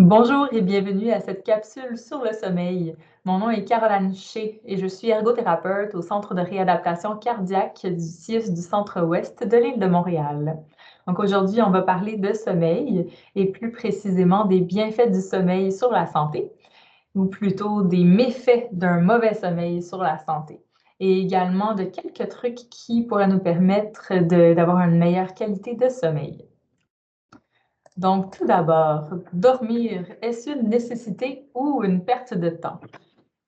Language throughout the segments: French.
Bonjour et bienvenue à cette capsule sur le sommeil. Mon nom est Caroline Shea et je suis ergothérapeute au Centre de réadaptation cardiaque du CIUS du Centre-Ouest de l'île de Montréal. Donc aujourd'hui, on va parler de sommeil et plus précisément des bienfaits du sommeil sur la santé, ou plutôt des méfaits d'un mauvais sommeil sur la santé, et également de quelques trucs qui pourraient nous permettre d'avoir une meilleure qualité de sommeil. Donc, tout d'abord, dormir, est-ce une nécessité ou une perte de temps?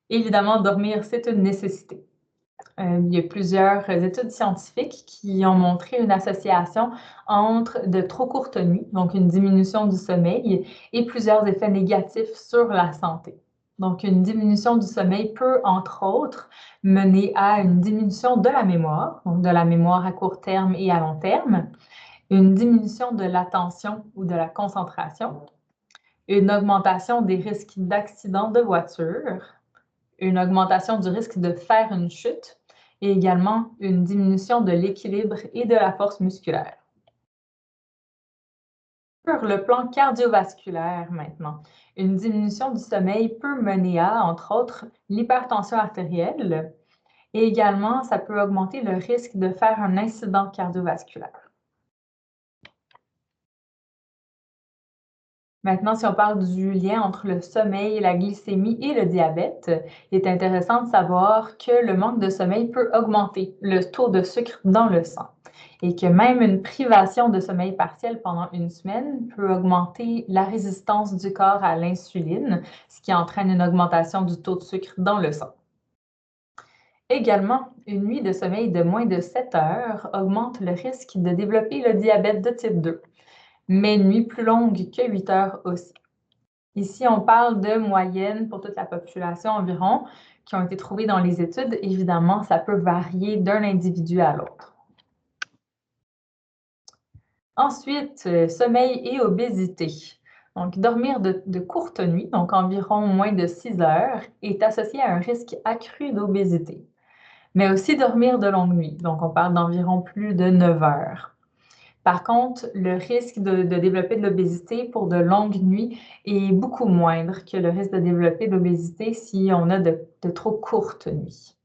Évidemment, dormir, c'est une nécessité. Il y a plusieurs études scientifiques qui ont montré une association entre de trop courtes nuits, donc une diminution du sommeil, et plusieurs effets négatifs sur la santé. Donc, une diminution du sommeil peut, entre autres, mener à une diminution de la mémoire, donc de la mémoire à court terme et à long terme, une diminution de l'attention ou de la concentration, une augmentation des risques d'accident de voiture, une augmentation du risque de faire une chute et également une diminution de l'équilibre et de la force musculaire. Sur le plan cardiovasculaire maintenant, une diminution du sommeil peut mener à, entre autres, l'hypertension artérielle et également, ça peut augmenter le risque de faire un incident cardiovasculaire. Maintenant, si on parle du lien entre le sommeil, la glycémie et le diabète, il est intéressant de savoir que le manque de sommeil peut augmenter le taux de sucre dans le sang et que même une privation de sommeil partiel pendant une semaine peut augmenter la résistance du corps à l'insuline, ce qui entraîne une augmentation du taux de sucre dans le sang. Également, une nuit de sommeil de moins de 7 heures augmente le risque de développer le diabète de type 2, mais une nuit plus longue que 8 heures aussi. Ici, on parle de moyenne pour toute la population environ qui ont été trouvées dans les études. Évidemment, ça peut varier d'un individu à l'autre. Ensuite, sommeil et obésité. Donc, dormir de courtes nuits, donc environ moins de 6 heures, est associé à un risque accru d'obésité. Mais aussi dormir de longues nuits, donc on parle d'environ plus de 9 heures. Par contre, le risque de développer de l'obésité pour de longues nuits est beaucoup moindre que le risque de développer de l'obésité si on a de trop courtes nuits.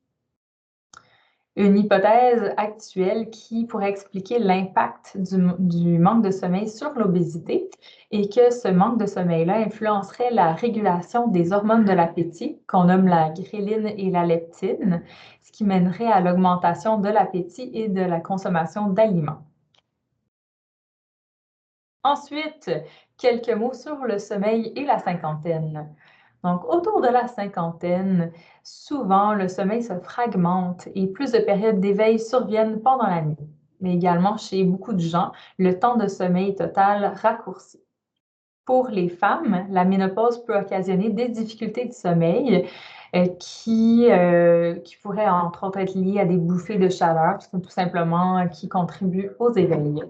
Une hypothèse actuelle qui pourrait expliquer l'impact du manque de sommeil sur l'obésité est que ce manque de sommeil-là influencerait la régulation des hormones de l'appétit, qu'on nomme la ghréline et la leptine, ce qui mènerait à l'augmentation de l'appétit et de la consommation d'aliments. Ensuite, quelques mots sur le sommeil et la cinquantaine. Donc, autour de la cinquantaine, souvent, le sommeil se fragmente et plus de périodes d'éveil surviennent pendant la nuit. Mais également, chez beaucoup de gens, le temps de sommeil total raccourcit. Pour les femmes, la ménopause peut occasionner des difficultés de sommeil qui pourraient entre autres être liées à des bouffées de chaleur, tout simplement qui contribuent aux éveils.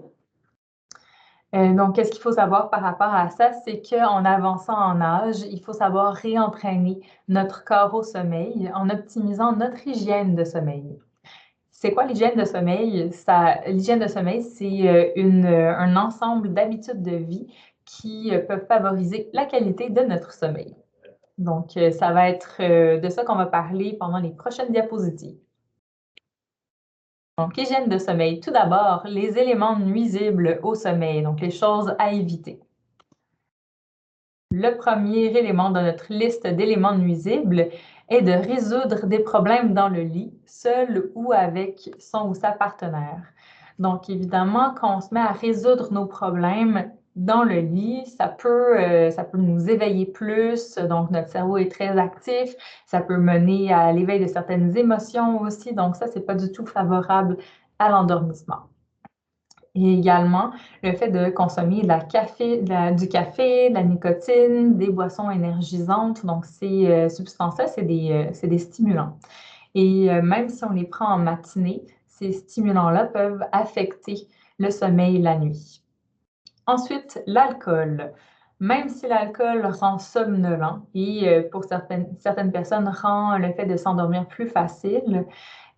Donc, qu'est-ce qu'il faut savoir par rapport à ça? C'est qu'en avançant en âge, il faut savoir réentraîner notre corps au sommeil en optimisant notre hygiène de sommeil. C'est quoi l'hygiène de sommeil? L'hygiène de sommeil, c'est un ensemble d'habitudes de vie qui peuvent favoriser la qualité de notre sommeil. Donc, ça va être de ça qu'on va parler pendant les prochaines diapositives. Donc, hygiène de sommeil. Tout d'abord, les éléments nuisibles au sommeil, donc les choses à éviter. Le premier élément de notre liste d'éléments nuisibles est de résoudre des problèmes dans le lit, seul ou avec son ou sa partenaire. Donc, évidemment, quand on se met à résoudre nos problèmes dans le lit, ça peut nous éveiller plus, donc notre cerveau est très actif, ça peut mener à l'éveil de certaines émotions aussi, donc ça, c'est pas du tout favorable à l'endormissement. Et également, le fait de consommer du café, de la nicotine, des boissons énergisantes. Donc, ces substances-là, c'est des stimulants. Et même si on les prend en matinée, ces stimulants-là peuvent affecter le sommeil la nuit. Ensuite, l'alcool. Même si l'alcool rend somnolent et pour certaines personnes rend le fait de s'endormir plus facile,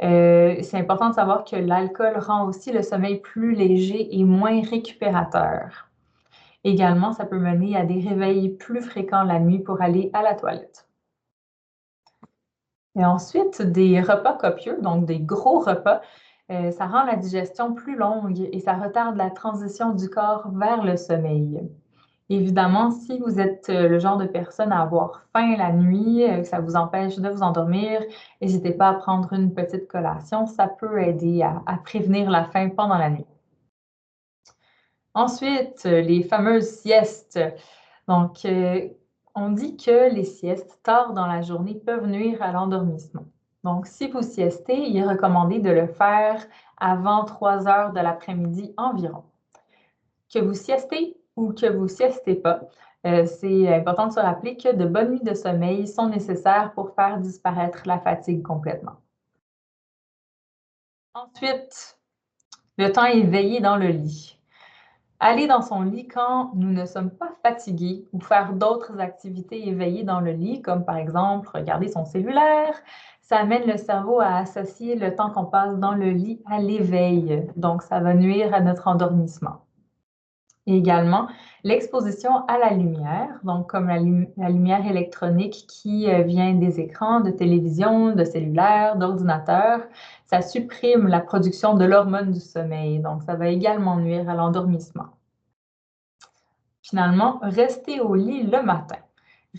c'est important de savoir que l'alcool rend aussi le sommeil plus léger et moins récupérateur. Également, ça peut mener à des réveils plus fréquents la nuit pour aller à la toilette. Et ensuite, des repas copieux, donc des gros repas, ça rend la digestion plus longue et ça retarde la transition du corps vers le sommeil. Évidemment, si vous êtes le genre de personne à avoir faim la nuit, que ça vous empêche de vous endormir, n'hésitez pas à prendre une petite collation, ça peut aider à prévenir la faim pendant la nuit. Ensuite, les fameuses siestes. Donc, on dit que les siestes tard dans la journée peuvent nuire à l'endormissement. Donc, si vous siestez, il est recommandé de le faire avant 3 heures de l'après-midi environ. Que vous siestez ou que vous siestez pas, c'est important de se rappeler que de bonnes nuits de sommeil sont nécessaires pour faire disparaître la fatigue complètement. Ensuite, le temps éveillé dans le lit. Aller dans son lit quand nous ne sommes pas fatigués ou faire d'autres activités éveillées dans le lit, comme par exemple regarder son cellulaire, ça amène le cerveau à associer le temps qu'on passe dans le lit à l'éveil. Donc, ça va nuire à notre endormissement. Et également, l'exposition à la lumière, donc comme la lumière électronique qui vient des écrans de télévision, de cellulaire, d'ordinateur, ça supprime la production de l'hormone du sommeil. Donc, ça va également nuire à l'endormissement. Finalement, rester au lit le matin.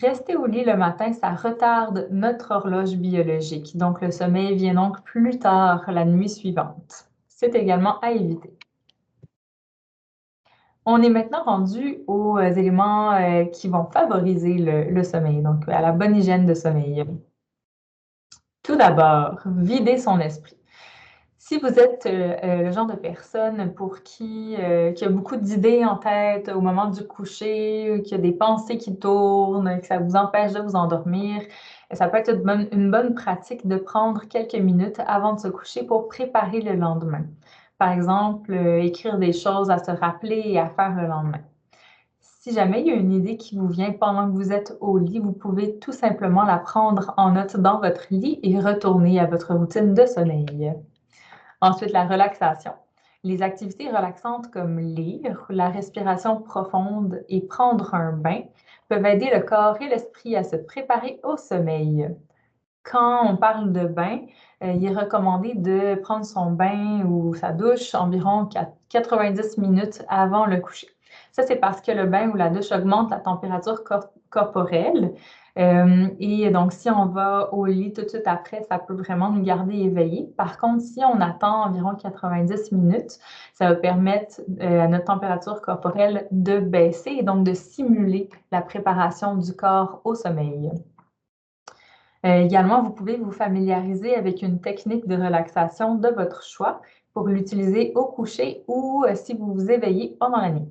Rester au lit le matin, ça retarde notre horloge biologique. Donc, le sommeil vient donc plus tard la nuit suivante. C'est également à éviter. On est maintenant rendu aux éléments qui vont favoriser le sommeil, donc à la bonne hygiène de sommeil. Tout d'abord, vider son esprit. Si vous êtes le genre de personne pour qui a beaucoup d'idées en tête au moment du coucher, qui a des pensées qui tournent, que ça vous empêche de vous endormir, ça peut être une bonne pratique de prendre quelques minutes avant de se coucher pour préparer le lendemain. Par exemple, écrire des choses à se rappeler et à faire le lendemain. Si jamais il y a une idée qui vous vient pendant que vous êtes au lit, vous pouvez tout simplement la prendre en note dans votre lit et retourner à votre routine de sommeil. Ensuite, la relaxation. Les activités relaxantes comme lire, la respiration profonde et prendre un bain peuvent aider le corps et l'esprit à se préparer au sommeil. Quand on parle de bain, il est recommandé de prendre son bain ou sa douche environ 90 minutes avant le coucher. Ça, c'est parce que le bain ou la douche augmente la température corporelle. Et donc, si on va au lit tout de suite après, ça peut vraiment nous garder éveillés. Par contre, si on attend environ 90 minutes, ça va permettre à notre température corporelle de baisser et donc de simuler la préparation du corps au sommeil. Également, vous pouvez vous familiariser avec une technique de relaxation de votre choix pour l'utiliser au coucher ou si vous vous éveillez pendant la nuit.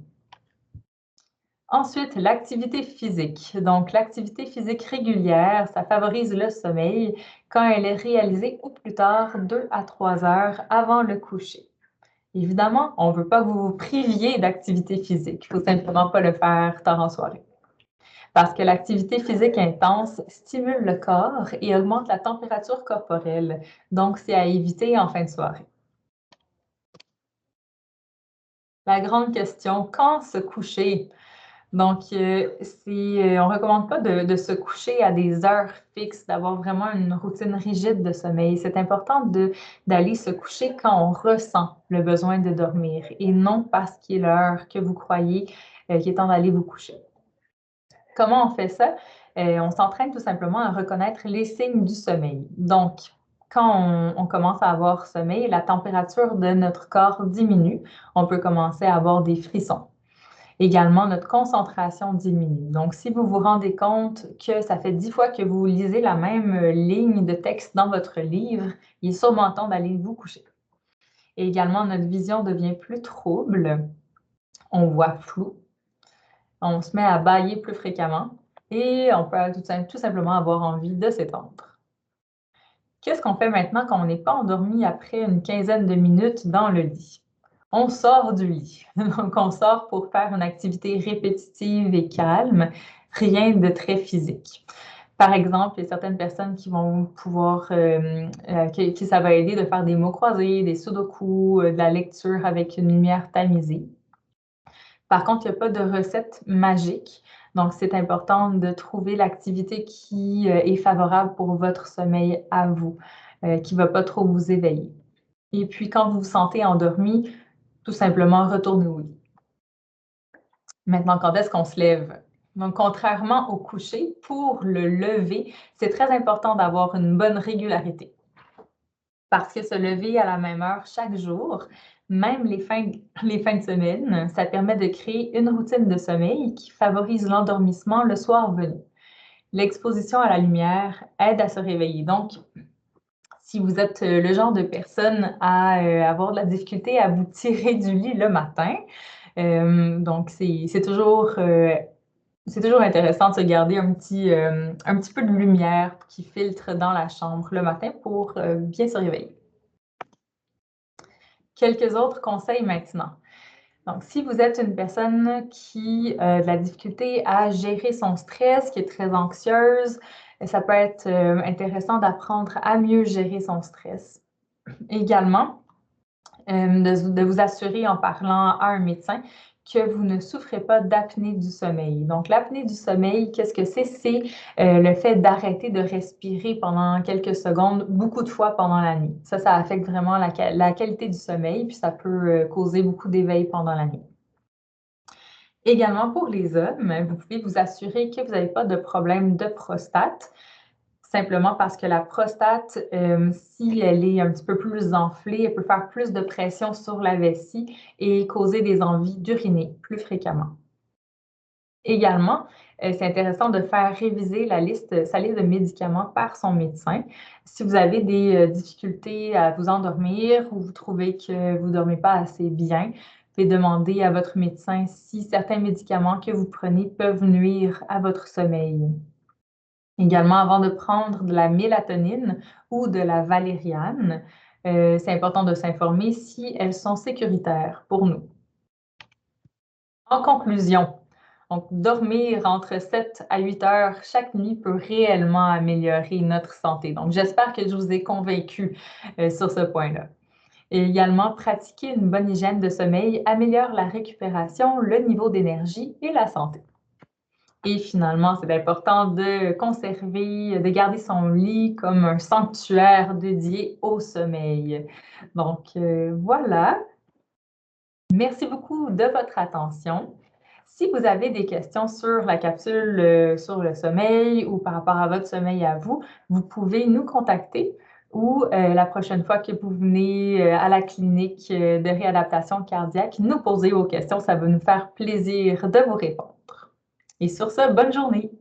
Ensuite, l'activité physique. Donc, l'activité physique régulière, ça favorise le sommeil quand elle est réalisée au plus tard 2 à 3 heures avant le coucher. Évidemment, on ne veut pas que vous vous priviez d'activité physique. Il ne faut simplement pas le faire tard en soirée. Parce que l'activité physique intense stimule le corps et augmente la température corporelle. Donc, c'est à éviter en fin de soirée. La grande question, quand se coucher? Donc, on ne recommande pas de se coucher à des heures fixes, d'avoir vraiment une routine rigide de sommeil. C'est important d'aller se coucher quand on ressent le besoin de dormir et non parce qu'il est l'heure que vous croyez qu'il est temps d'aller vous coucher. Comment on fait ça? On s'entraîne tout simplement à reconnaître les signes du sommeil. Donc, quand on commence à avoir sommeil, la température de notre corps diminue. On peut commencer à avoir des frissons. Également, notre concentration diminue. Donc, si vous vous rendez compte que ça fait 10 fois que vous lisez la même ligne de texte dans votre livre, il est sûrement temps d'aller vous coucher. Et également, notre vision devient plus trouble. On voit flou. On se met à bâiller plus fréquemment et on peut tout simplement avoir envie de s'étendre. Qu'est-ce qu'on fait maintenant quand on n'est pas endormi après une quinzaine de minutes dans le lit? On sort du lit. Donc, on sort pour faire une activité répétitive et calme, rien de très physique. Par exemple, il y a certaines personnes qui vont pouvoir, qui ça va aider de faire des mots croisés, des sudoku, de la lecture avec une lumière tamisée. Par contre, il n'y a pas de recette magique, donc c'est important de trouver l'activité qui, est favorable pour votre sommeil à vous, qui ne va pas trop vous éveiller. Et puis quand vous vous sentez endormi, tout simplement retournez au lit. Maintenant, quand est-ce qu'on se lève? Donc, contrairement au coucher, pour le lever, c'est très important d'avoir une bonne régularité. Parce que se lever à la même heure chaque jour, même les fins de semaine, ça permet de créer une routine de sommeil qui favorise l'endormissement le soir venu. L'exposition à la lumière aide à se réveiller. Donc, si vous êtes le genre de personne à avoir de la difficulté à vous tirer du lit le matin, donc c'est toujours intéressant de se garder un petit peu de lumière qui filtre dans la chambre le matin pour bien se réveiller. Quelques autres conseils maintenant. Donc, si vous êtes une personne qui a de la difficulté à gérer son stress, qui est très anxieuse, ça peut être intéressant d'apprendre à mieux gérer son stress. Également, de vous assurer en parlant à un médecin que vous ne souffrez pas d'apnée du sommeil. Donc, l'apnée du sommeil, qu'est-ce que c'est? C'est le fait d'arrêter de respirer pendant quelques secondes, beaucoup de fois pendant la nuit. Ça affecte vraiment la qualité du sommeil, puis ça peut causer beaucoup d'éveil pendant la nuit. Également, pour les hommes, vous pouvez vous assurer que vous n'avez pas de problème de prostate, simplement parce que la prostate, si elle est un petit peu plus enflée, elle peut faire plus de pression sur la vessie et causer des envies d'uriner plus fréquemment. Également, c'est intéressant de faire réviser sa liste de médicaments par son médecin. Si vous avez des difficultés à vous endormir ou vous trouvez que vous ne dormez pas assez bien, vous pouvez demander à votre médecin si certains médicaments que vous prenez peuvent nuire à votre sommeil. Également, avant de prendre de la mélatonine ou de la valériane, c'est important de s'informer si elles sont sécuritaires pour nous. En conclusion, donc dormir entre 7 à 8 heures chaque nuit peut réellement améliorer notre santé. Donc, j'espère que je vous ai convaincu sur ce point-là. Et également, pratiquer une bonne hygiène de sommeil améliore la récupération, le niveau d'énergie et la santé. Et finalement, c'est important de conserver, de garder son lit comme un sanctuaire dédié au sommeil. Donc, voilà. Merci beaucoup de votre attention. Si vous avez des questions sur la capsule, sur le sommeil ou par rapport à votre sommeil à vous, vous pouvez nous contacter ou la prochaine fois que vous venez à la clinique de réadaptation cardiaque, nous poser vos questions. Ça va nous faire plaisir de vous répondre. Et sur ce, bonne journée!